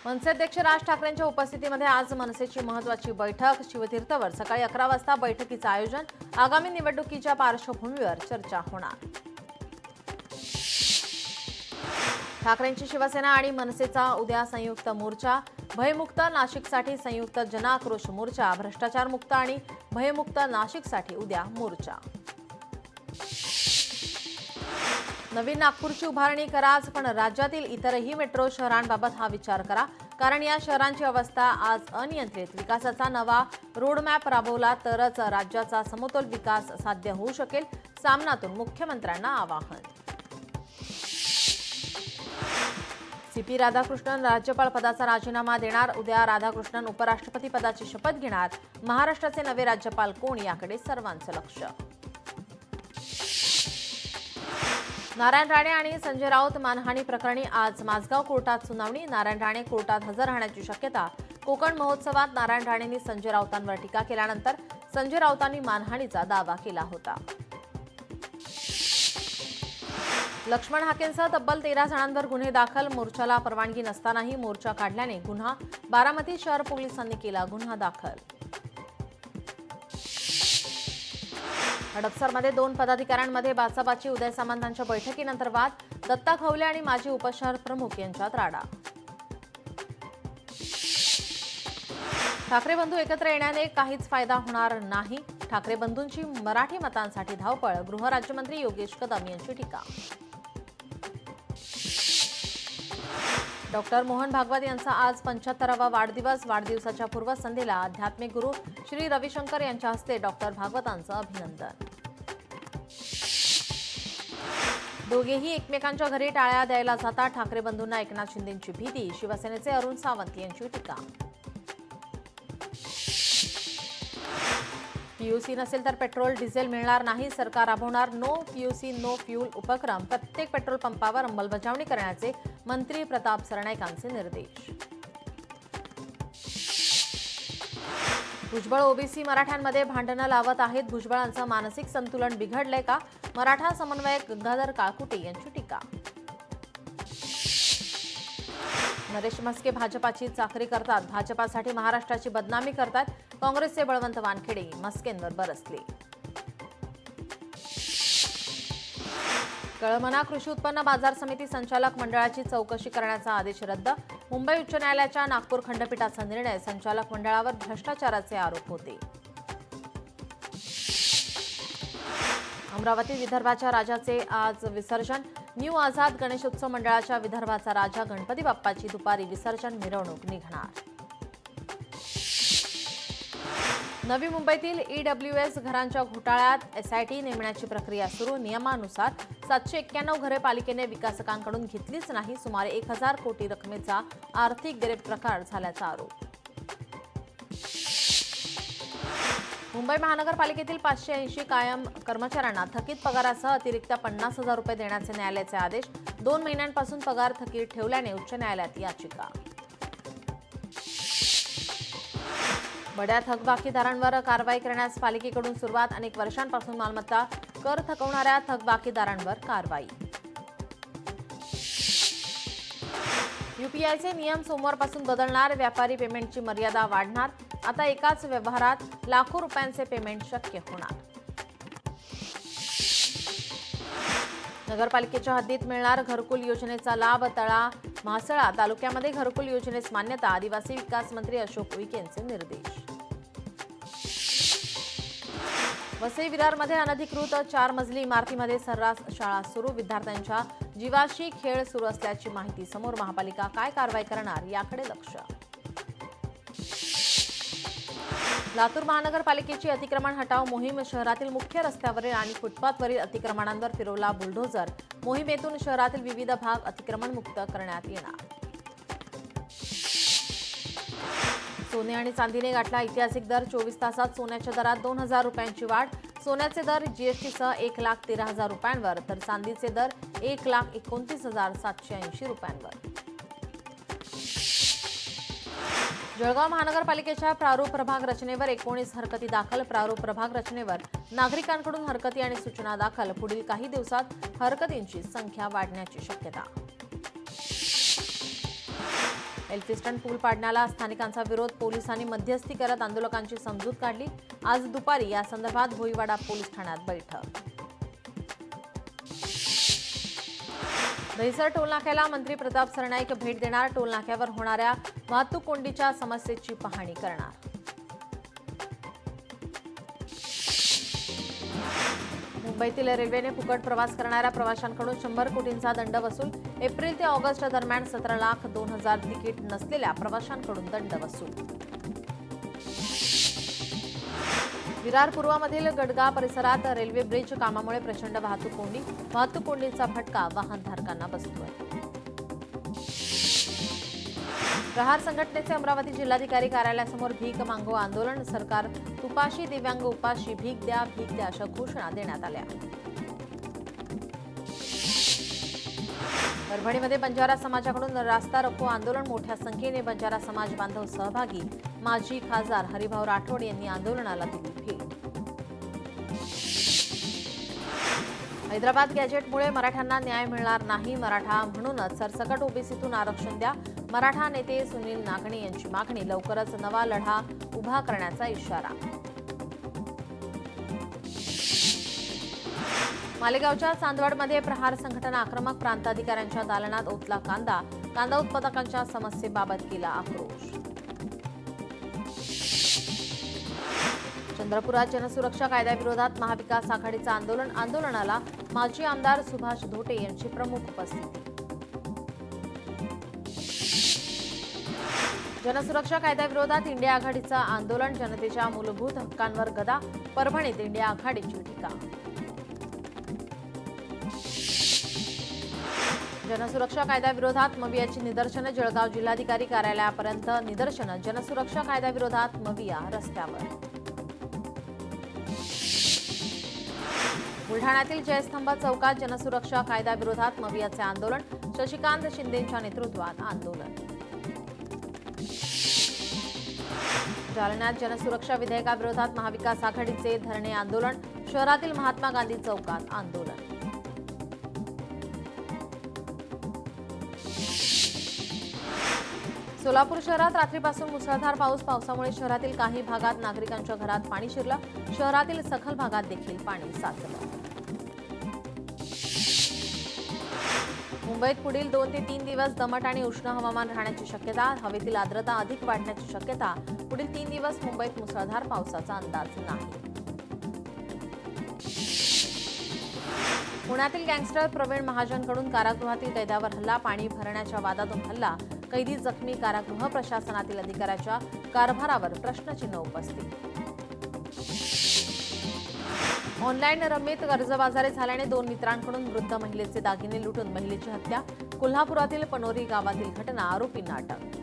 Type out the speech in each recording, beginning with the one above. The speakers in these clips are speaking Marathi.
मनसे अध्यक्ष राज ठाकरेंच्या उपस्थितीमध्ये आज मनसेची महत्त्वाची बैठक शिवतीर्थवर सकाळी 11 वाजता बैठकीचं आयोजन. आगामी निवडणुकीच्या पार्श्वभूमीवर चर्चा होणार. ठाकरेंची शिवसेना आणि मनसेचा उद्या संयुक्त मोर्चा. भयमुक्त नाशिकसाठी संयुक्त जनआक्रोश मोर्चा. भ्रष्टाचारमुक्त आणि भयमुक्त नाशिकसाठी उद्या मोर्चा. नवीन नागपूरची उभारणी कराच, पण राज्यातील इतरही मेट्रो शहरांबाबत हा विचार करा, कारण या शहरांची अवस्था आज अनियंत्रित. विकासाचा नवा रोडमॅप राबवला तरच राज्याचा समतोल विकास साध्य होऊ शकेल. सामनातून मुख्यमंत्र्यांना आवाहन. सीपी राधाकृष्णन राज्यपाल पदाचा राजीनामा देणार. उद्या राधाकृष्णन उपराष्ट्रपती पदाची शपथ घेणार. महाराष्ट्राचे नवे राज्यपाल कोण याकडे सर्वांचं लक्ष. नारायण राणे आणि संजय राऊत मानहानी प्रकरणी आज माझगाव कोर्टात सुनावणी. नारायण राणे कोर्टात हजर राहण्याची शक्यता. कोकण महोत्सवात नारायण राणेंनी संजय राऊतांवर टीका केल्यानंतर संजय राऊतांनी मानहानीचा दावा केला होता. लक्ष्मण हाकेंसह तब्बल 13 जणांवर गुन्हे दाखल. मोर्चाला परवानगी नसतानाही मोर्चा काढल्याने गुन्हा. बारामती शहर पोलिसांनी केला गुन्हा दाखल. हडपसरमध्ये 2 पदाधिकाऱ्यांमध्ये बाचाबाची. उदय सामंतांच्या बैठकीनंतर वाद. दत्ता खवले आणि माजी उपशहर प्रमुख यांच्यात राडा. ठाकरे बंधू एकत्र येण्याने काहीच फायदा होणार नाही. ठाकरे बंधूंची मराठी मतांसाठी धावपळ. गृहराज्यमंत्री योगेश कदम यांची टीका. डॉक्टर मोहन भागवत यांचा आज 75वा वाढदिवस. वाढदिवसाच्या पूर्वसंध्येला आध्यात्मिक गुरु श्री रविशंकर यांच्या हस्ते डॉक्टर भागवतांचं अभिनंदन. दोघेही एकमेकांच्या घरी टाळ्या द्यायला जातात. ठाकरे बंधूंना एकनाथ शिंदेंची भीती. शिवसेनेचे अरुण सावंत यांची टीका. पीयूसी नसेल तर पेट्रोल डिझेल मिळणार नाही. सरकार राबवणार नो पीयूसी नो फ्यूल उपक्रम. प्रत्येक पेट्रोल पंपावर अंमलबजावणी करण्याचे मंत्री प्रताप सरनाईकांचे निर्देश. भुजबळ ओबीसी मराठ्यांमध्ये भांडणं लावत आहेत. भुजबळांचं मानसिक संतुलन बिघडलंय का? मराठा समन्वयक गंगाधर काळकुटे यांची टीका. नरेश म्हस्के भाजपाची चाकरी करतात. भाजपासाठी महाराष्ट्राची बदनामी करतात. काँग्रेसचे बळवंत वानखेडे म्हस्केंवर बरसले. कळमना कृषी उत्पन्न बाजार समिती संचालक मंडळाची चौकशी करण्याचा आदेश रद्द. मुंबई उच्च न्यायालयाच्या नागपूर खंडपीठाचा निर्णय. संचालक मंडळावर भ्रष्टाचाराचे आरोप होते. अमरावती विदर्भाच्या राजाचे आज विसर्जन. न्यू आझाद गणेशोत्सव मंडळाच्या विदर्भाचा राजा गणपती बाप्पाची दुपारी विसर्जन मिरवणूक निघणार. नवी मुंबईतील ईडब्ल्यूएस घरांच्या घोटाळ्यात एसआयटी नेमण्याची प्रक्रिया सुरू. नियमानुसार 791 घरे पालिकेने विकासकांकडून घेतलीच नाही. सुमारे 1000 कोटी रकमेचा आर्थिक गैरप्रकार झाल्याचा आरोप. मुंबई महानगरपालिकेतील 580 कायम कर्मचाऱ्यांना थकीत पगारासह अतिरिक्त 50,000 रुपये देण्याचे न्यायालयाचे आदेश. 2 महिन्यांपासून पगार थकीत ठेवल्याने उच्च न्यायालयात याचिका. बड्या थकबाकीदारांवर कारवाई करण्यास पालिकेकडून सुरुवात. अनेक वर्षांपासून मालमत्ता कर थकवणाऱ्या थकबाकीदारांवर कारवाई. यूपीआयचे नियम सोमवारपासून बदलणार. व्यापारी पेमेंटची मर्यादा वाढणार. आता एकाच व्यवहारात लाखो रुपयांचे पेमेंट शक्य होणार. नगरपालिकेच्या हद्दीत मिळणार घरकुल योजनेचा लाभ. तळा म्हासळा तालुक्यामध्ये घरकुल योजनेस मान्यता. आदिवासी विकास मंत्री अशोक उईके यांचे निर्देश. वसई विरारमध्ये अनधिकृत 4 मजली इमारतीमध्ये सर्रास शाळा सुरू. विद्यार्थ्यांच्या जीवाशी खेळ सुरू असल्याची माहिती समोर. महापालिका काय कारवाई करणार याकडे लक्ष. लातूर महानगरपालिकेची अतिक्रमण हटाव मोहीम. शहरातील मुख्य रस्त्यावरील आणि फुटपाथवरील अतिक्रमणांवर फिरवला बुलडोझर. मोहिमेतून शहरातील विविध भाग अतिक्रमण मुक्त करण्यात येणार. सोने आणि चांदीने गाठला ऐतिहासिक दर. 24 तासात सोन्याच्या दरात 2000 रुपयांची वाढ. सोन्याचे दर जीएसटीसह 1,13,000 रुपयांवर, तर चांदीचे दर 1,29,780 रुपयांवर. जळगाव महानगरपालिकेच्या प्रारूप प्रभाग रचनेवर 19 हरकती दाखल. प्रारूप प्रभाग रचनेवर नागरिकांकडून हरकती आणि सूचना दाखल. पुढील काही दिवसात हरकतींची संख्या वाढण्याची शक्यता. एल्फिस्टन पूल पाडण्याला स्थानिकांचा विरोध, पोलिसांनी मध्यस्थी करत आंदोलकांची समजूत काढली. आज दुपारी या संदर्भात भोईवाडा पोलीस ठाण्यात बैठक. दहिसर टोलनाक्याला मंत्री प्रताप सरनाईक भेट देणार. टोलनाक्यावर होणाऱ्या वाहतूक कोंडीच्या समस्येची पाहणी करणार. मुंबईतील रेल्वेने फुकट प्रवास करणाऱ्या प्रवाशांकडून 100 कोटींचा दंड वसूल. एप्रिल ते ऑगस्ट दरम्यान 17,02,000 तिकीट नसलेल्या प्रवाशांकडून दंड वसूल. विरार पूर्वमधील गडगा परिसरात रेल्वे ब्रिज कामामुळे प्रचंड वाहतूक कोंडी. वाहतूक कोंडीचा फटका वाहनधारकांना बसतोय. प्रहार संघटनेचे अमरावती जिल्हाधिकारी कार्यालयासमोर भीक मागो आंदोलन. सरकार तुपाशी, दिव्यांग उपाशी, भीक द्या अशा घोषणा देण्यात आल्या. परभणीमध्ये बंजारा समाजाकडून रास्ता रोको आंदोलन. मोठ्या संख्येने बंजारा समाज बांधव सहभागी. माजी खासदार हरिभाऊ राठोड यांनी आंदोलनाला दिली भेट. हैदराबाद गॅजेटमुळे मराठ्यांना न्याय मिळणार नाही. मराठा म्हणूनच सरसकट ओबीसीतून आरक्षण द्या. मराठा नेते सुनील नागणे यांची मागणी. लवकरच नवा लढा उभा करण्याचा इशारा. मालेगावच्या चांदवडमध्ये प्रहार संघटना आक्रमक. प्रांताधिकाऱ्यांच्या दालनात ओतला कांदा. कांदा उत्पादकांच्या समस्येबाबत केला आक्रोश. चंद्रपुरात जनसुरक्षा कायद्याविरोधात महाविकास आघाडीचं आंदोलन. आंदोलनाला माजी आमदार सुभाष धोटे यांची प्रमुख उपस्थिती. जनसुरक्षा कायद्याविरोधात इंडिया आघाडीचं आंदोलन. जनतेच्या मूलभूत हक्कांवर गदा. परभणीत इंडिया आघाडीची टीका. जनसुरक्षा कायद्याविरोधात मवियाची निदर्शनं. जळगाव जिल्हाधिकारी कार्यालयापर्यंत निदर्शनं. जनसुरक्षा कायद्याविरोधात मविया रस्त्यावर. बुलढाण्यातील जयस्तंभ चौकात जनसुरक्षा कायद्याविरोधात मवियाचे आंदोलन. शशिकांत शिंदेंच्या नेतृत्वात आंदोलन. जालन्यात जनसुरक्षा विधेयकाविरोधात महाविकास आघाडीचे धरणे आंदोलन. शहरातील महात्मा गांधी चौकात आंदोलन. सोलापूर शहरात रात्रीपासून मुसळधार पाऊस. पावसामुळे शहरातील काही भागात नागरिकांच्या घरात पाणी शिरलं. शहरातील सखल भागात देखील पाणी साचलं. मुंबईत पुढील 2 ते 3 दिवस दमट आणि उष्ण हवामान राहण्याची शक्यता. हवेतील आर्द्रता अधिक वाढण्याची शक्यता. पुढील 3 दिवस मुंबईत मुसळधार पावसाचा अंदाज नाही. पुण्यातील गँगस्टर प्रवीण महाजनकडून कारागृहातील कैद्यावर हल्ला. पाणी भरण्याच्या वादातून हल्ला. कैदी जखमी. कारागृह प्रशासनातील अधिकाऱ्याच्या कारभारावर प्रश्नचिन्ह उपस्थित. ऑनलाईन रममीत कर्जबाजारी झाल्याने 2 मित्रांकडून वृद्ध महिलेचे दागिने लुटून महिलेची हत्या. कोल्हापुरातील पनोरी गावातील घटना. आरोपींना अटक.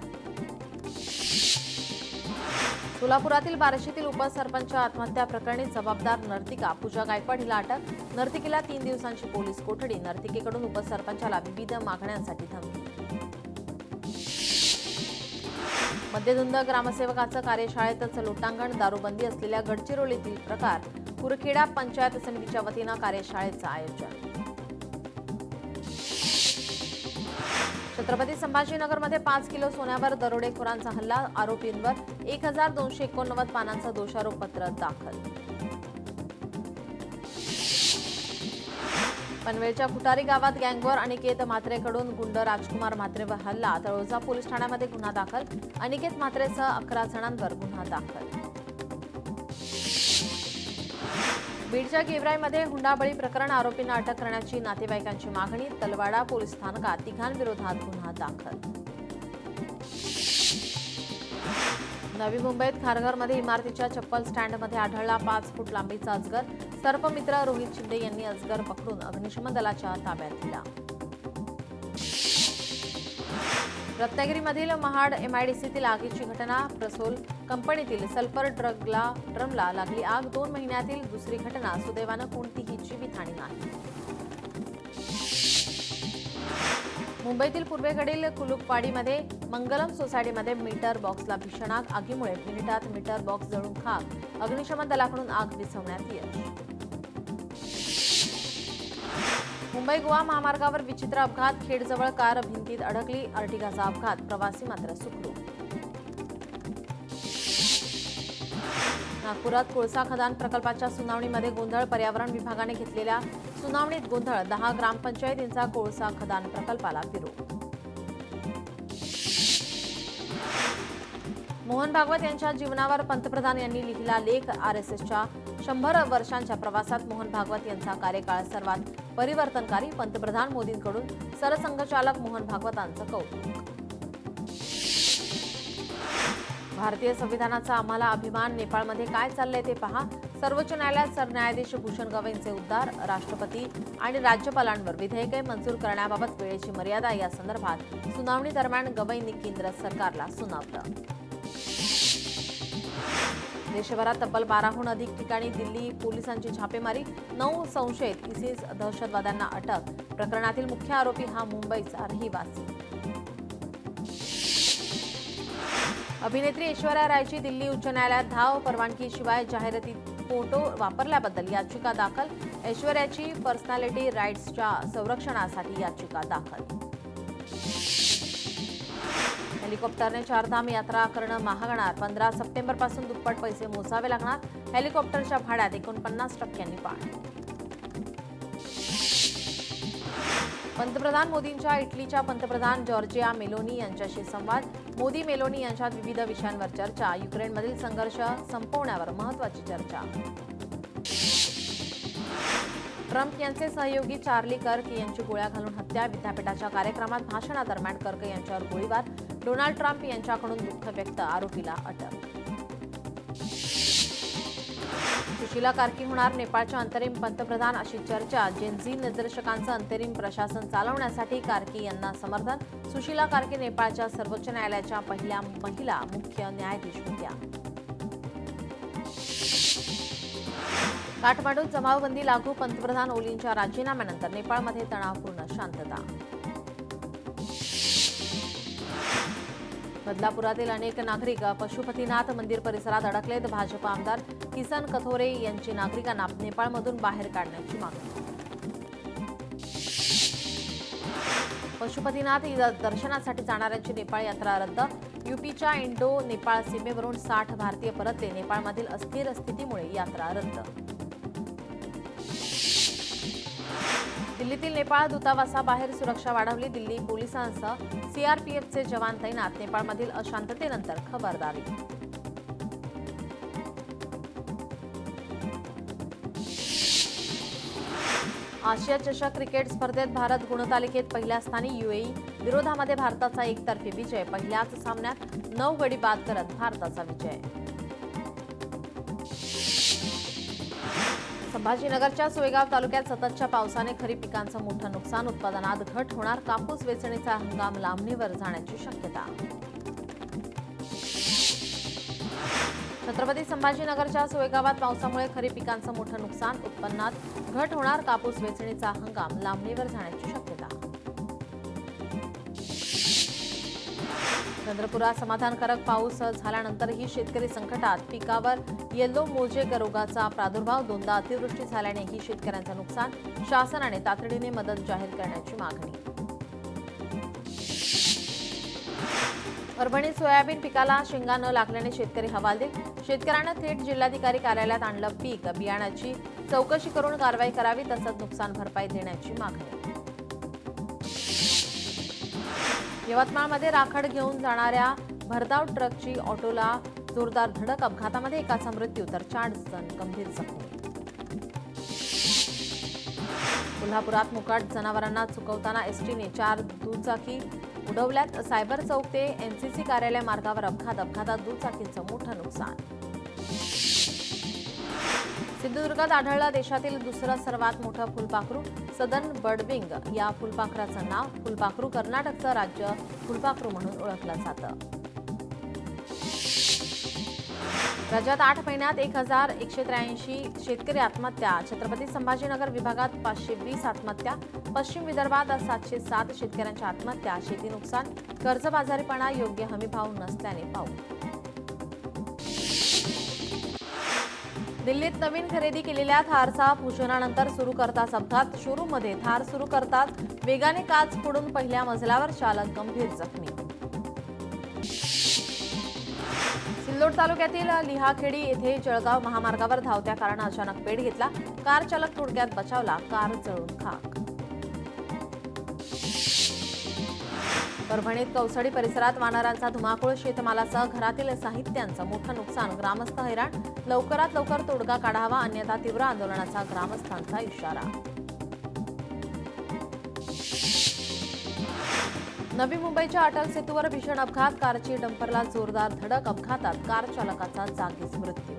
सोलापुरातील बार्शीतील उपसरपंच आत्महत्या प्रकरणी जबाबदार नर्तिका पूजा गायकवाड हिला अटक. नर्तिकेला 3 दिवसांची पोलीस कोठडी. नर्तिकेकडून उपसरपंचाला विविध मागण्यांसाठी धमकी. मद्यधुंद ग्रामसेवकाचं कार्यशाळेतच लोटांगण. दारूबंदी असलेल्या गडचिरोलीतील प्रकार. कुरखेडा पंचायत समितीच्या वतीनं कार्यशाळेचं आयोजन. छत्रपती संभाजीनगरमध्ये 5 किलो सोन्यावर दरोडेखोरांचा हल्ला. आरोपींवर 1289 पानांचं दोषारोपपत्र दाखल. पनवेलच्या फुटारी गावात गँगवर अनिकेत म्हात्रेकडून गुंड राजकुमार म्हात्रेवर हल्ला. तळोजा पोलीस ठाण्यामध्ये गुन्हा दाखल. अनिकेत म्हात्रेसह 11 जणांवर गुन्हा दाखल. बीडच्या गेवराईमध्ये हुंडाबळी प्रकरण. आरोपींना अटक करण्याची नातेवाईकांची मागणी. तलवाडा पोलीस स्थानकात 3 विरोधात गुन्हा दाखल. नवी मुंबईत खारघरमध्ये इमारतीच्या चप्पल स्टँडमध्ये आढळला 5 फूट लांबीचा अजगर. सर्पमित्र रोहित शिंदे यांनी अजगर पकडून अग्निशमन दलाच्या ताब्यात दिला. रत्नागिरीमधील महाड एमआयडीसीतील आगीची घटना. प्रसोल कंपनीतील सल्फर ड्रमला लागली आग. 2 महिन्यातील दुसरी घटना. सुदैवानं कोणतीही जीवितहानी नाही. मुंबईतील पूर्वेकडील कुलुपवाडीमध्ये मंगलम सोसायटीमध्ये मीटर बॉक्सला भीषण आग. आगीमुळे मिनिटात मीटर बॉक्स जळून खाक. अग्निशमन दलाकडून आग विझवण्यात यश. मुंबई गोवा महामार्गावर विचित्र अपघात, खेडजवळ कार भिंतीत अडकली, अर्टिगाचा अपघात, प्रवासी मात्र सुखरूप. नागपुरात कोळसा खदान प्रकल्पाच्या सुनावणीमध्ये गोंधळ, पर्यावरण विभागाने घेतलेल्या सुनावणीत गोंधळ, 10 ग्रामपंचायतींचा कोळसा खदान प्रकल्पाला विरोध. मोहन भागवत यांच्या जीवनावर पंतप्रधान यांनी लिहिला लेख, आरएसएसच्या 100 वर्षांच्या प्रवासात मोहन भागवत यांचा कार्यकाळ सर्वात परिवर्तनकारी, पंतप्रधान मोदींकडून सरसंघचालक मोहन भागवतांचं कौतुक. भारतीय संविधानाचा आम्हाला अभिमान, नेपाळमध्ये काय चाललंय ते पहा, सर्वोच्च न्यायालयात सरन्यायाधीश भूषण गवईंचे उद्गार, राष्ट्रपती आणि राज्यपालांवर विधेयके मंजूर करण्याबाबत वेळेची मर्यादा या संदर्भात सुनावणी दरम्यान गवईंनी केंद्र सरकारला सुनावलं. देशभरात तब्बल 12हून अधिक ठिकाणी दिल्ली पोलिसांची छापेमारी, 9 संशयित इसिस दहशतवाद्यांना अटक, प्रकरणातील मुख्य आरोपी हा मुंबईचा रहिवासी. अभिनेत्री ऐश्वर्या रायची दिल्ली उच्च न्यायालयात धाव, परवानगीशिवाय जाहिरातीत फोटो वापरल्याबद्दल याचिका दाखल, ऐश्वर्याची पर्सनॅलिटी राईट्सच्या संरक्षणासाठी याचिका दाखल. हेलिकॉप्टरने चारधाम यात्रा करणं महागणार, 15 सप्टेंबरपासून दुप्पट पैसे मोजावे लागणार, हेलिकॉप्टरच्या भाड्यात 49% वाढ. पंतप्रधान मोदींच्या इटलीच्या पंतप्रधान जॉर्जिया मेलोनी यांच्याशी संवाद, मोदी मेलोनी यांच्यात विविध विषयांवर चर्चा, युक्रेनमधील संघर्ष संपवण्यावर महत्त्वाची चर्चा. ट्रम्प यांचे सहयोगी चार्ली कर्क यांची गोळ्या घालून हत्या, विद्यापीठाच्या कार्यक्रमात भाषणादरम्यान कर्क यांच्यावर गोळीबार, डोनाल्ड ट्रम्प यांच्याकडून दुःख व्यक्त, आरोपीला अटक. सुशीला कार्की होणार नेपाळच्या अंतरिम पंतप्रधान अशी चर्चा, जेनझी निदर्शकांचं अंतरिम प्रशासन चालवण्यासाठी कार्की यांना समर्थन, सुशीला कार्की नेपाळच्या सर्वोच्च न्यायालयाच्या पहिल्या महिला मुख्य न्यायाधीश होत्या. काठमांडूत जमावबंदी लागू, पंतप्रधान ओलींच्या राजीनाम्यानंतर नेपाळमध्ये तणावपूर्ण शांतता. बदलापुरातील अनेक नागरिक पशुपतीनाथ मंदिर परिसरात अडकलेत, भाजप आमदार किसन कथोरे यांची नागरिकांना नेपाळमधून बाहेर काढण्याची मागणी. पशुपतीनाथ दर्शनासाठी जाणाऱ्यांची नेपाळ यात्रा रद्द, यूपीच्या इंडो नेपाळ सीमेवरून 60 भारतीय परतले, नेपाळमधील अस्थिर स्थितीमुळे यात्रा रद्द. दिल्लीतील नेपाळ दूतावासाबाहेर सुरक्षा वाढवली, दिल्ली पोलिसांसह सीआरपीएफचे जवान तैनात, नेपाळमधील अशांततेनंतर खबरदारी. आशिया चषक क्रिकेट स्पर्धेत भारत गुणतालिकेत पहिल्या स्थानी, यूएई विरोधामध्ये भारताचा एकतर्फी विजय, पहिल्याच सामन्यात 9 गडी बाद करत भारताचा विजय. संभाजीनगरच्या सोयगाव तालुक्यात सततच्या पावसाने खरीप पिकांचं मोठं नुकसान, उत्पादनात घट होणार, कापूस वेचणीचा हंगाम लांबणीवर जाण्याची शक्यता. छत्रपती संभाजीनगरच्या सोयगावात पावसामुळे खरीप पिकांचं मोठं नुकसान, उत्पन्नात घट होणार, कापूस वेचणीचा हंगाम लांबणीवर जाण्याची शक्यता. चंद्रपुरात समाधानकारक पाऊस झाल्यानंतरही शेतकरी संकटात, पिकावर येलो मोजेक रोगाचा प्रादुर्भाव, 2दा अतिवृष्टी झाल्यानेही शेतकऱ्यांचं नुकसान, शासनाने तातडीने मदत जाहीर करण्याची मागणी. परभणीत सोयाबीन पिकाला शेंगा न लागल्याने शेतकरी हवालदिल, शेतकऱ्यांना थेट जिल्हाधिकारी कार्यालयात आणलं पीक, बियाण्याची चौकशी करून कारवाई करावी, तसंच नुकसान भरपाई देण्याची मागणी. यवतमाळमध्ये राखड घेऊन जाणाऱ्या भरधाव ट्रकची ऑटोला जोरदार धडक, अपघातामध्ये एकाचा मृत्यू तर 4 जण गंभीर जखमी. कोल्हापुरात मुकाट जनावरांना चुकवताना एसटीने 4 दुचाकी उडवल्यात, सायबर चौक ते एनसीसी कार्यालय मार्गावर अपघातात दुचाकींचं मोठं नुकसान. सिंधुदुर्गात आढळलं देशातील दुसरं सर्वात मोठं फुलपाखरू, सदर्न बर्डविंग या फुलपाखराचं नाव, फुलपाखरू कर्नाटकचं राज्य फुलपाखरू म्हणून ओळखलं जातं. राज्यात 8 महिन्यात 1183 शेतकरी आत्महत्या, छत्रपती संभाजीनगर विभागात 520 आत्महत्या, पश्चिम विदर्भात 707 शेतकऱ्यांच्या आत्महत्या, शेती नुकसान, कर्जबाजारीपणा, योग्य हमीभाव नसल्याने पाऊस. दिल्लीत नवीन खरेदी केलेल्या थारचा पूजनानंतर सुरू करताच अपघात. शोरूममध्ये थार सुरू करताच वेगाने काच फोडून पहिल्या मजल्यावर चालक गंभीर जखमी. सिल्लोड तालुक्यातील लिहाखेडी येथे जळगाव महामार्गावर धावत्या कारनं अचानक पेट घेतला. कार चालक थोडक्यात बचावला, कार जळून खाक. परभणीत कौसडी परिसरात वानरांचा धुमाकूळ. शेतमालासह घरातील साहित्यांचं मोठं नुकसान. ग्रामस्थ हैराण. लवकरात लवकर तोडगा काढावा, अन्यथा तीव्र आंदोलनाचा ग्रामस्थांचा इशारा. नवी मुंबईच्या अटल सेतूवर भीषण अपघात. कारची डंपरला जोरदार धडक. अपघातात कार चालकाचा जागीच मृत्यू.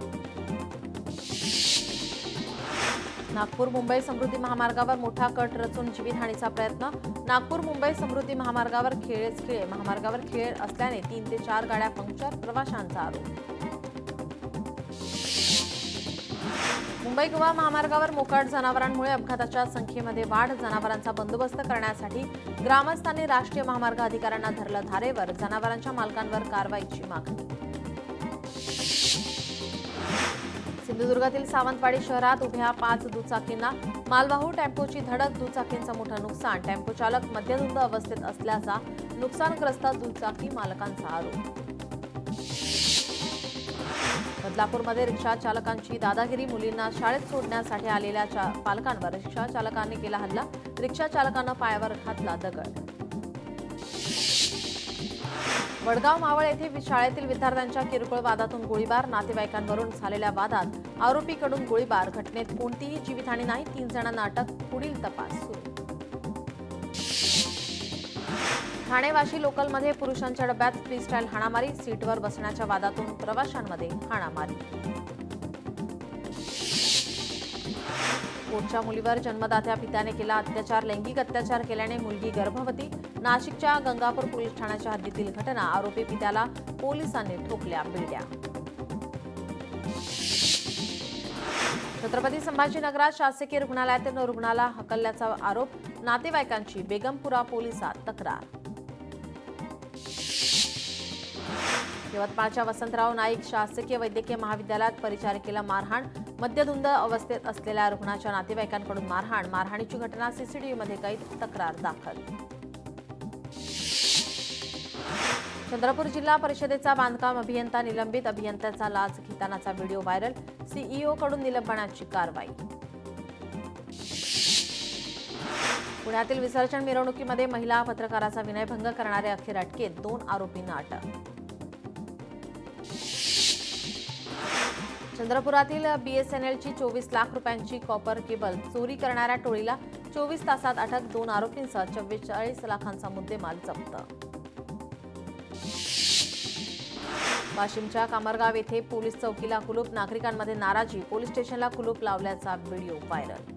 नागपूर मुंबई समृद्धी महामार्गावर मोठा कट रचून जीवितहानीचा प्रयत्न. नागपूर मुंबई समृद्धी महामार्गावर महामार्गावर खेळ असल्याने 3 ते 4 गाड्या पंक्चर. प्रवाशांचा आरोप. मुंबई गोवा महामार्गावर मोकाट जनावरांमुळे अपघाताच्या संख्येमध्ये वाढ. जनावरांचा बंदोबस्त करण्यासाठी ग्रामस्थांनी राष्ट्रीय महामार्ग अधिकाऱ्यांना धरलं धारेवर. जनावरांच्या मालकांवर कारवाईची मागणी. सिंधुदुर्गातील सावंतवाडी शहरात उभ्या 5 दुचाकींना मालवाहू टेम्पोची धडक. दुचाकींचं मोठं नुकसान. टेम्पो चालक मद्यधुंद अवस्थेत असल्याचा नुकसानग्रस्त दुचाकी मालकांचा आरोप. बदलापूरमध्ये रिक्षा चालकांची दादागिरी. मुलींना शाळेत सोडण्यासाठी आलेल्या पालकांवर रिक्षा चालकांनी केला हल्ला. रिक्षा चालकानं पायावर घातला दगड. वडगाव मावळ येथे शाळेतील विद्यार्थ्यांच्या किरकोळ वादातून गोळीबार. नातेवाईकांवरून झालेल्या वादात आरोपीकडून गोळीबार. घटनेत कोणतीही जीवितहानी नाही. 3 जणांना अटक. पुढील तपास सुरू. ठाणे वाशी लोकलमध्ये पुरुषांच्या डब्यात फ्रीस्टाईल हाणामारी. सीटवर बसण्याच्या वादातून प्रवाशांमध्ये हाणामारी. कोटच्या मुलीवर जन्मदात्या पित्याने केला अत्याचार. लैंगिक अत्याचार केल्याने मुलगी गर्भवती. नाशिकच्या गंगापूर पोलीस ठाण्याच्या हद्दीतील घटना. आरोपी पित्याला पोलिसांनी ठोकल्या बिल्ड्या. छत्रपती संभाजीनगरात शासकीय रुग्णालयातील रुग्णाला हकलल्याचा आरोप. नातेवाईकांची बेगमपुरा पोलिसात तक्रार. यवतमाळच्या वसंतराव नाईक शासकीय वैद्यकीय महाविद्यालयात परिचारिकेला मारहाण. मद्यधुंद अवस्थेत असलेल्या रुग्णाच्या नातेवाईकांकडून मारहाण. मारहाणीची घटना सीसीटीव्हीमध्ये कैद. तक्रार दाखल. चंद्रपूर जिल्हा परिषदेचा बांधकाम अभियंता निलंबित. अभियंत्याचा लाच घेतानाचा व्हिडिओ व्हायरल. सीईओकडून निलंबनाची कारवाई. पुण्यातील विसर्जन मिरवणुकीमध्ये महिला पत्रकाराचा विनयभंग करणारे अखेर अटकेत. 2 आरोपींना अटक. चंद्रपुरातील बीएसएनएलची 24 लाख रुपयांची कॉपर केबल चोरी करणाऱ्या टोळीला 24 तासात अटक. 2 आरोपींसह 44 लाखांचा मुद्देमाल जप्त. वाशिमच्या कामरगाव येथे पोलीस चौकीला कुलूप. नागरिकांमध्ये नाराजी. पोलीस स्टेशनला कुलूप लावल्याचा व्हिडिओ व्हायरल.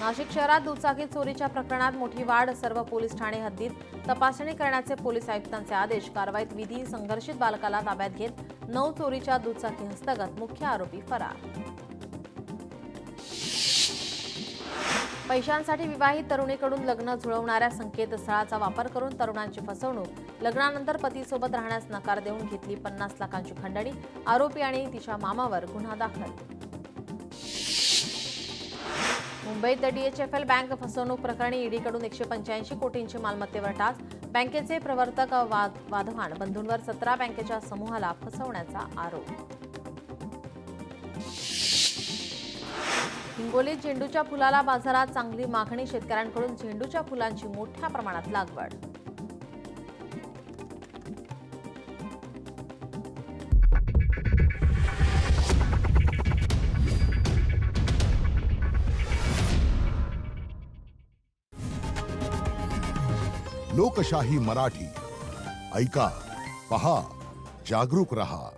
नाशिक शहरात दुचाकी चोरीच्या प्रकरणात मोठी वाढ. सर्व पोलीस ठाणे हद्दीत तपासणी करण्याचे पोलीस आयुक्तांचे आदेश. कारवाईत विधी. संघर्षित बालकाला ताब्यात घेत 9 चोरीच्या दुचाकी हस्तगत. मुख्य आरोपी फरार. पैशांसाठी विवाहित तरुणीकडून लग्न जुळवणाऱ्या संकेतस्थळाचा वापर करून तरुणांची फसवणूक. लग्नानंतर पतीसोबत राहण्यास नकार देऊन घेतली 50 लाखांची खंडणी. आरोपी आणि तिच्या मामावर गुन्हा दाखल. मुंबईत डीएचएफएल बँक फसवणूक प्रकरणी ईडीकडून 185 कोटींची मालमत्तेवर टाच. बँकेचे प्रवर्तक वाधवान बंधूंवर 17 बँकेच्या समूहाला फसवण्याचा आरोप. हिंगोलीत झेंडूच्या फुलाला बाजारात चांगली मागणी. शेतकऱ्यांकडून झेंडूच्या फुलांची मोठ्या प्रमाणात लागवड. लोकशाही मराठी ऐका, पहा, जागरूक रहा.